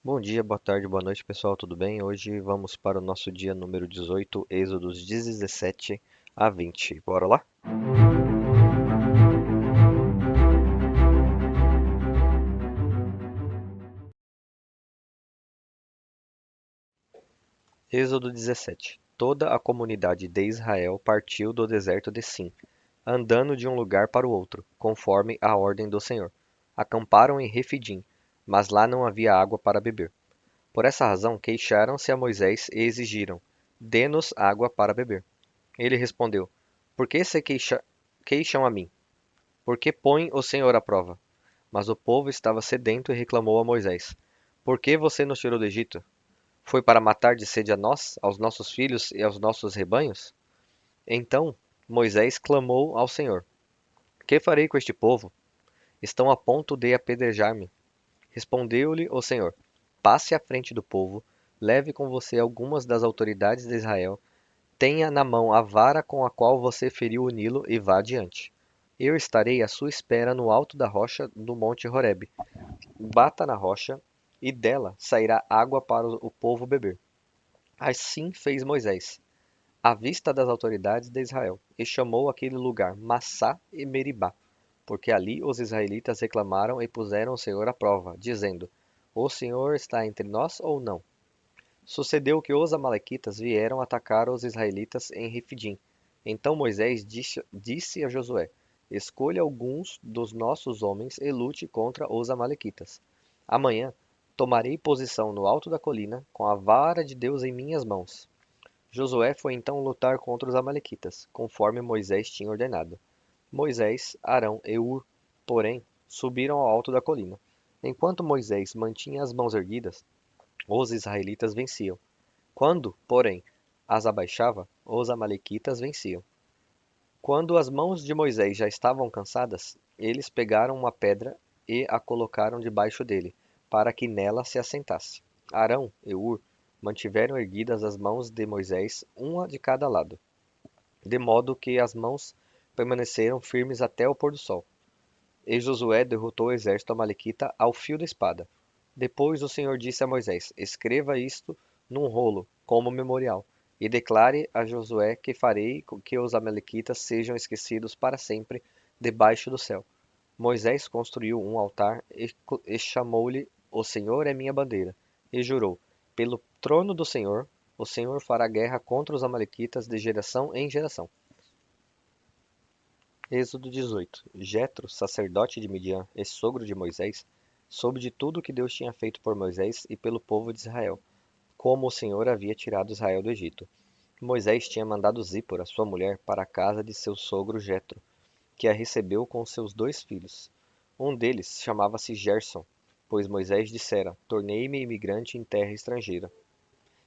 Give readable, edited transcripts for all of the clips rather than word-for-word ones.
Bom dia, boa tarde, boa noite, pessoal, tudo bem? Hoje vamos para o nosso dia número 18, Êxodos 17 a 20. Bora lá? Êxodo 17. Toda a comunidade de Israel partiu do deserto de Sim, andando de um lugar para o outro, conforme a ordem do Senhor. Acamparam em Refidim, mas lá não havia água para beber. Por essa razão, queixaram-se a Moisés e exigiram: Dê-nos água para beber. Ele respondeu: Por que queixam a mim? Por que põe o Senhor à prova? Mas o povo estava sedento e reclamou a Moisés: Por que você nos tirou do Egito? Foi para matar de sede a nós, aos nossos filhos e aos nossos rebanhos? Então Moisés clamou ao Senhor: Que farei com este povo? Estão a ponto de apedrejar-me. Respondeu-lhe o Senhor: Passe à frente do povo, leve com você algumas das autoridades de Israel, tenha na mão a vara com a qual você feriu o Nilo e vá adiante. Eu estarei à sua espera no alto da rocha do monte Horebe. Bata na rocha, e dela sairá água para o povo beber. Assim fez Moisés, à vista das autoridades de Israel, e chamou aquele lugar Massá e Meribá, porque ali os israelitas reclamaram e puseram o Senhor à prova, dizendo: O Senhor está entre nós ou não? Sucedeu que os amalequitas vieram atacar os israelitas em Refidim. Então Moisés disse a Josué: Escolha alguns dos nossos homens e lute contra os amalequitas. Amanhã tomarei posição no alto da colina, com a vara de Deus em minhas mãos. Josué foi então lutar contra os amalequitas, conforme Moisés tinha ordenado. Moisés, Arão e Hur, porém, subiram ao alto da colina. Enquanto Moisés mantinha as mãos erguidas, os israelitas venciam. Quando, porém, as abaixava, os amalequitas venciam. Quando as mãos de Moisés já estavam cansadas, eles pegaram uma pedra e a colocaram debaixo dele, para que nela se assentasse. Arão e Hur mantiveram erguidas as mãos de Moisés, uma de cada lado, de modo que as mãos permaneceram firmes até o pôr do sol. E Josué derrotou o exército amalequita ao fio da espada. Depois o Senhor disse a Moisés: Escreva isto num rolo, como memorial, e declare a Josué que farei com que os amalequitas sejam esquecidos para sempre debaixo do céu. Moisés construiu um altar e chamou-lhe: O Senhor é minha bandeira. E jurou: Pelo trono do Senhor, o Senhor fará guerra contra os amalequitas de geração em geração. Êxodo 18. Jetro, sacerdote de Midian e sogro de Moisés, soube de tudo o que Deus tinha feito por Moisés e pelo povo de Israel, como o Senhor havia tirado Israel do Egito. Moisés tinha mandado Zípora, sua mulher, para a casa de seu sogro Jetro, que a recebeu com seus 2 filhos. Um deles chamava-se Gerson, pois Moisés dissera: Tornei-me imigrante em terra estrangeira.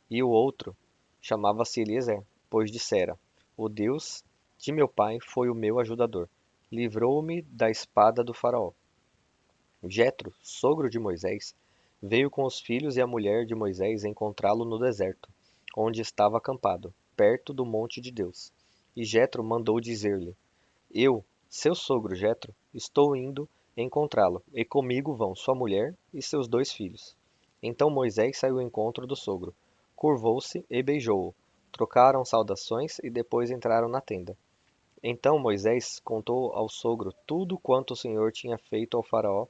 E o outro chamava-se Eliezer, pois dissera: O Deus de meu pai foi o meu ajudador. Livrou-me da espada do faraó. Jetro, sogro de Moisés, veio com os filhos e a mulher de Moisés encontrá-lo no deserto, onde estava acampado, perto do monte de Deus. E Jetro mandou dizer-lhe: Eu, seu sogro Jetro, estou indo encontrá-lo, e comigo vão sua mulher e seus 2 filhos. Então Moisés saiu ao encontro do sogro, curvou-se e beijou-o. Trocaram saudações e depois entraram na tenda. Então Moisés contou ao sogro tudo quanto o Senhor tinha feito ao faraó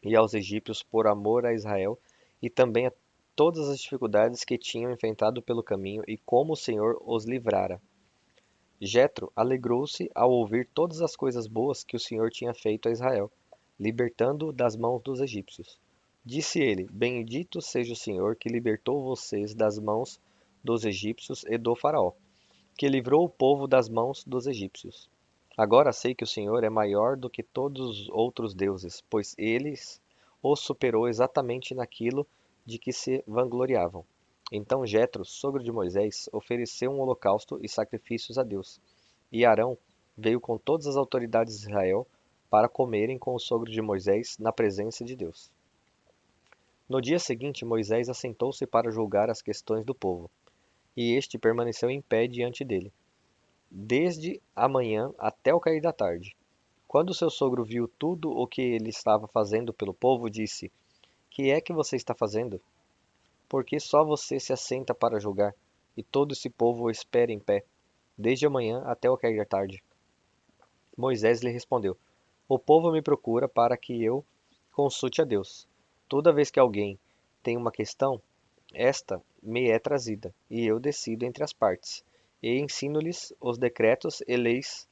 e aos egípcios por amor a Israel, e também a todas as dificuldades que tinham enfrentado pelo caminho e como o Senhor os livrara. Jetro alegrou-se ao ouvir todas as coisas boas que o Senhor tinha feito a Israel, libertando-o das mãos dos egípcios. Disse ele: Bendito seja o Senhor que libertou vocês das mãos dos egípcios e do faraó, que livrou o povo das mãos dos egípcios. Agora sei que o Senhor é maior do que todos os outros deuses, pois eles o superou exatamente naquilo de que se vangloriavam. Então Jetro, sogro de Moisés, ofereceu um holocausto e sacrifícios a Deus. E Arão veio com todas as autoridades de Israel para comerem com o sogro de Moisés na presença de Deus. No dia seguinte, Moisés assentou-se para julgar as questões do povo, e este permaneceu em pé diante dele, desde a manhã até o cair da tarde. Quando seu sogro viu tudo o que ele estava fazendo pelo povo, disse: Que é que você está fazendo? Por que só você se assenta para julgar, e todo esse povo o espera em pé, desde a manhã até o cair da tarde? Moisés lhe respondeu: O povo me procura para que eu consulte a Deus. Toda vez que alguém tem uma questão, esta me é trazida, e eu decido entre as partes, e ensino-lhes os decretos e leis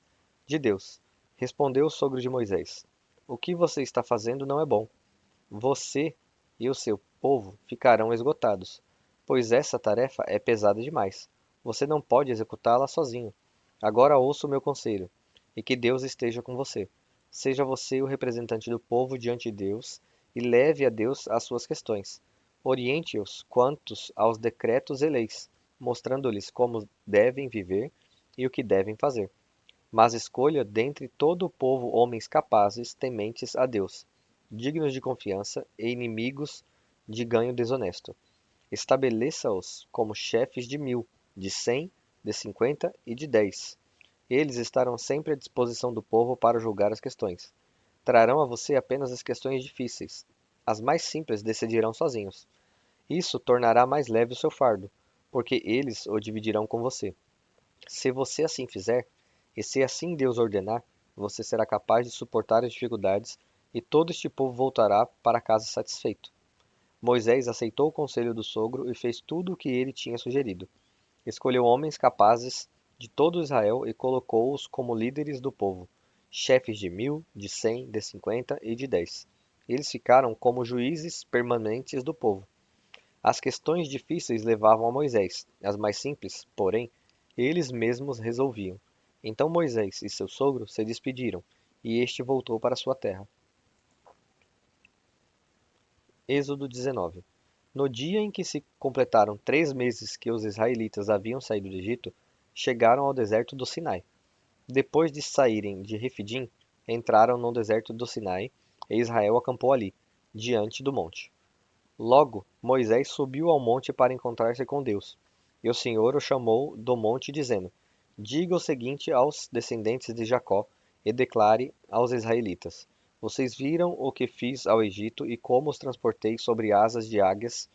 de Deus. Respondeu o sogro de Moisés: O que você está fazendo não é bom. Você e o seu povo ficarão esgotados, pois essa tarefa é pesada demais. Você não pode executá-la sozinho. Agora ouça o meu conselho, e que Deus esteja com você. Seja você o representante do povo diante de Deus e leve a Deus as suas questões. Oriente-os quantos aos decretos e leis, mostrando-lhes como devem viver e o que devem fazer. Mas escolha dentre todo o povo homens capazes, tementes a Deus, dignos de confiança e inimigos de ganho desonesto. Estabeleça-os como chefes de 1.000, de 100, de 50 e de 10. Eles estarão sempre à disposição do povo para julgar as questões. Trarão a você apenas as questões difíceis. As mais simples decidirão sozinhos. Isso tornará mais leve o seu fardo, porque eles o dividirão com você. Se você assim fizer, e se assim Deus ordenar, você será capaz de suportar as dificuldades e todo este povo voltará para casa satisfeito. Moisés aceitou o conselho do sogro e fez tudo o que ele tinha sugerido. Escolheu homens capazes de todo Israel e colocou-os como líderes do povo, chefes de 1.000, de 100, de 50 e de 10. Eles ficaram como juízes permanentes do povo. As questões difíceis levavam a Moisés, as mais simples, porém, eles mesmos resolviam. Então Moisés e seu sogro se despediram, e este voltou para sua terra. Êxodo 19. No dia em que se completaram 3 meses que os israelitas haviam saído do Egito, chegaram ao deserto do Sinai. Depois de saírem de Refidim, entraram no deserto do Sinai, e Israel acampou ali, diante do monte. Logo, Moisés subiu ao monte para encontrar-se com Deus. E o Senhor o chamou do monte, dizendo: Diga o seguinte aos descendentes de Jacó e declare aos israelitas: Vocês viram o que fiz ao Egito e como os transportei sobre asas de águias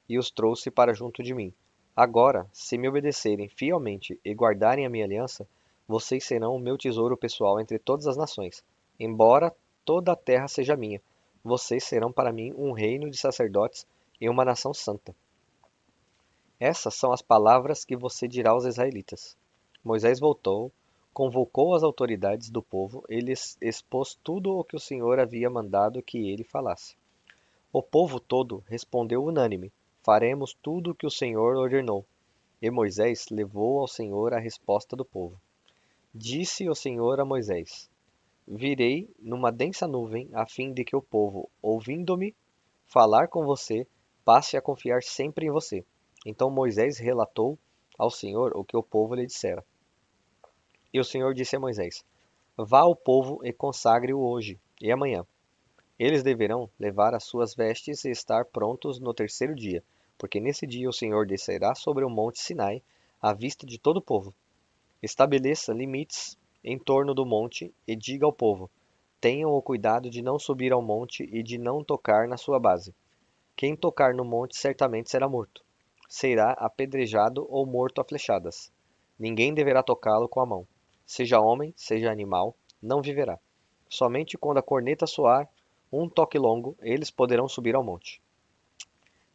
e os trouxe para junto de mim. Agora, se me obedecerem fielmente e guardarem a minha aliança, vocês serão o meu tesouro pessoal entre todas as nações. Embora toda a terra seja minha, vocês serão para mim um reino de sacerdotes e uma nação santa. Essas são as palavras que você dirá aos israelitas. Moisés voltou, convocou as autoridades do povo e lhes expôs tudo o que o Senhor havia mandado que ele falasse. O povo todo respondeu unânime: Faremos tudo o que o Senhor ordenou. E Moisés levou ao Senhor a resposta do povo. Disse o Senhor a Moisés: Virei numa densa nuvem, a fim de que o povo, ouvindo-me falar com você, passe a confiar sempre em você. Então Moisés relatou ao Senhor o que o povo lhe dissera. E o Senhor disse a Moisés: Vá ao povo e consagre-o hoje e amanhã. Eles deverão levar as suas vestes e estar prontos no terceiro dia, porque nesse dia o Senhor descerá sobre o monte Sinai, à vista de todo o povo. Estabeleça limites em torno do monte e diga ao povo: Tenham o cuidado de não subir ao monte e de não tocar na sua base. Quem tocar no monte certamente será morto. Será apedrejado ou morto a flechadas. Ninguém deverá tocá-lo com a mão. Seja homem, seja animal, não viverá. Somente quando a corneta soar um toque longo, eles poderão subir ao monte.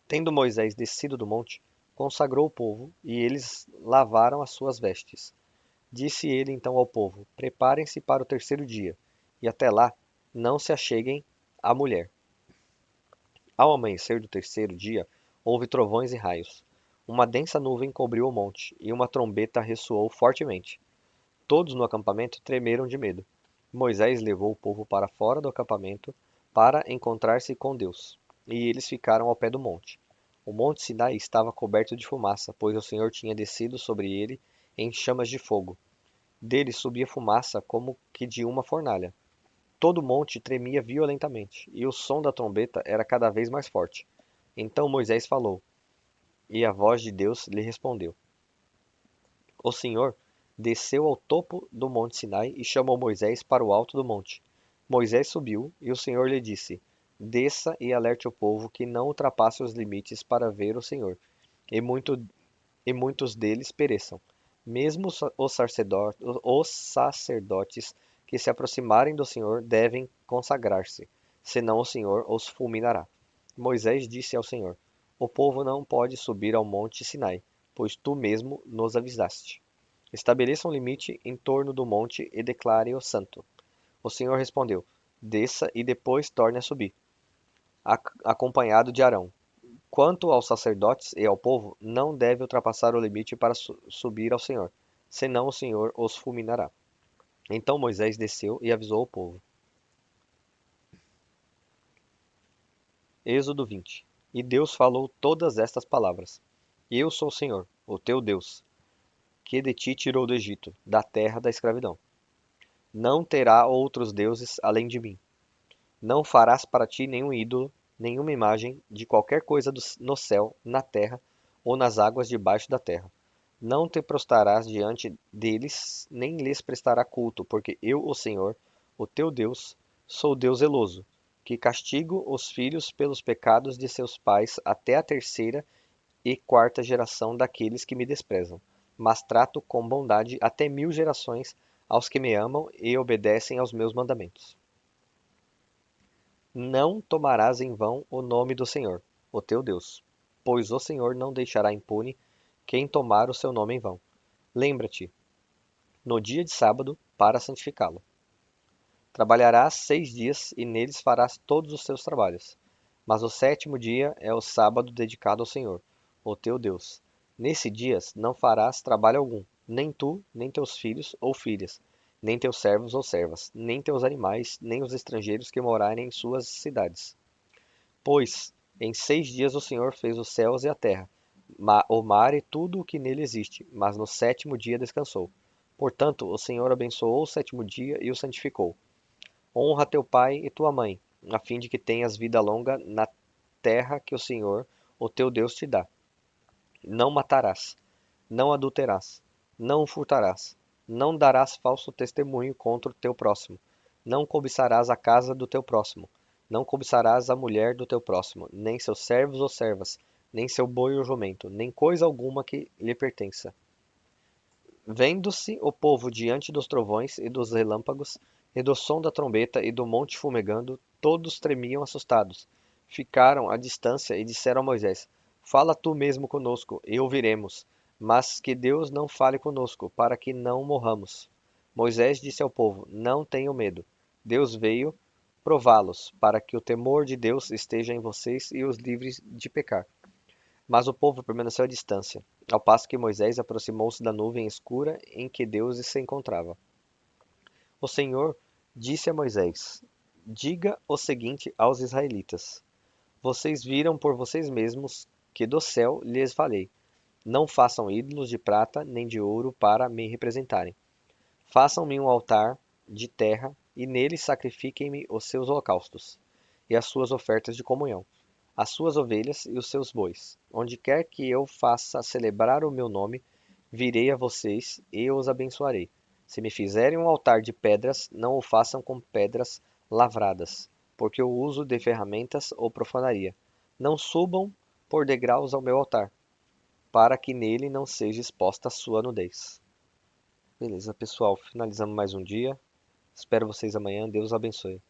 Tendo Moisés descido do monte, consagrou o povo, e eles lavaram as suas vestes. Disse ele então ao povo: Preparem-se para o terceiro dia, e até lá não se acheguem à mulher. Ao amanhecer do terceiro dia, houve trovões e raios. Uma densa nuvem cobriu o monte, e uma trombeta ressoou fortemente. Todos no acampamento tremeram de medo. Moisés levou o povo para fora do acampamento para encontrar-se com Deus, e eles ficaram ao pé do monte. O monte Sinai estava coberto de fumaça, pois o Senhor tinha descido sobre ele em chamas de fogo. Dele subia fumaça como que de uma fornalha. Todo o monte tremia violentamente, e o som da trombeta era cada vez mais forte. Então Moisés falou, e a voz de Deus lhe respondeu. O Senhor desceu ao topo do monte Sinai e chamou Moisés para o alto do monte. Moisés subiu, e o Senhor lhe disse: desça e alerte o povo que não ultrapasse os limites para ver o Senhor, e, e muitos deles pereçam. Mesmo os sacerdotes que se aproximarem do Senhor devem consagrar-se, senão o Senhor os fulminará. Moisés disse ao Senhor: O povo não pode subir ao monte Sinai, pois tu mesmo nos avisaste. Estabeleça um limite em torno do monte e declare-o santo. O Senhor respondeu: Desça e depois torne a subir, acompanhado de Arão. Quanto aos sacerdotes e ao povo, não deve ultrapassar o limite para subir ao Senhor, senão o Senhor os fulminará. Então Moisés desceu e avisou o povo. Êxodo 20. E Deus falou todas estas palavras: Eu sou o Senhor, o teu Deus, que de ti tirou do Egito, da terra da escravidão. Não terá outros deuses além de mim. Não farás para ti nenhum ídolo, nenhuma imagem de qualquer coisa no céu, na terra ou nas águas debaixo da terra. Não te prostrarás diante deles, nem lhes prestará culto, porque eu, o Senhor, o teu Deus, sou Deus zeloso, que castigo os filhos pelos pecados de seus pais até a terceira e quarta geração daqueles que me desprezam, mas trato com bondade até 1000 gerações aos que me amam e obedecem aos meus mandamentos. Não tomarás em vão o nome do Senhor, o teu Deus, pois o Senhor não deixará impune quem tomar o seu nome em vão. Lembra-te, no dia de sábado, para santificá-lo. Trabalharás 6 dias e neles farás todos os seus trabalhos. Mas o sétimo dia é o sábado dedicado ao Senhor, o teu Deus. Nesse dia não farás trabalho algum, nem tu, nem teus filhos ou filhas, nem teus servos ou servas, nem teus animais, nem os estrangeiros que morarem em suas cidades. Pois em 6 dias o Senhor fez os céus e a terra, o mar e tudo o que nele existe, mas no sétimo dia descansou. Portanto, o Senhor abençoou o sétimo dia e o santificou. Honra teu pai e tua mãe, a fim de que tenhas vida longa na terra que o Senhor, o teu Deus, te dá. Não matarás, não adulterarás, não furtarás, não darás falso testemunho contra o teu próximo, não cobiçarás a casa do teu próximo, não cobiçarás a mulher do teu próximo, nem seus servos ou servas, nem seu boi ou jumento, nem coisa alguma que lhe pertença. Vendo-se o povo diante dos trovões e dos relâmpagos, e do som da trombeta e do monte fumegando, todos tremiam assustados. Ficaram à distância e disseram a Moisés: Fala tu mesmo conosco, e ouviremos, mas que Deus não fale conosco, para que não morramos. Moisés disse ao povo: Não tenham medo. Deus veio prová-los, para que o temor de Deus esteja em vocês e os livre de pecar. Mas o povo permaneceu à distância, ao passo que Moisés aproximou-se da nuvem escura em que Deus se encontrava. O Senhor disse a Moisés: Diga o seguinte aos israelitas: Vocês viram por vocês mesmos que do céu lhes falei: Não façam ídolos de prata nem de ouro para me representarem. Façam-me um altar de terra e nele sacrifiquem-me os seus holocaustos e as suas ofertas de comunhão, as suas ovelhas e os seus bois. Onde quer que eu faça celebrar o meu nome, virei a vocês e os abençoarei. Se me fizerem um altar de pedras, não o façam com pedras lavradas, porque o uso de ferramentas o profanaria. Não subam por degraus ao meu altar, para que nele não seja exposta a sua nudez. Beleza, pessoal, finalizamos mais um dia. Espero vocês amanhã. Deus abençoe.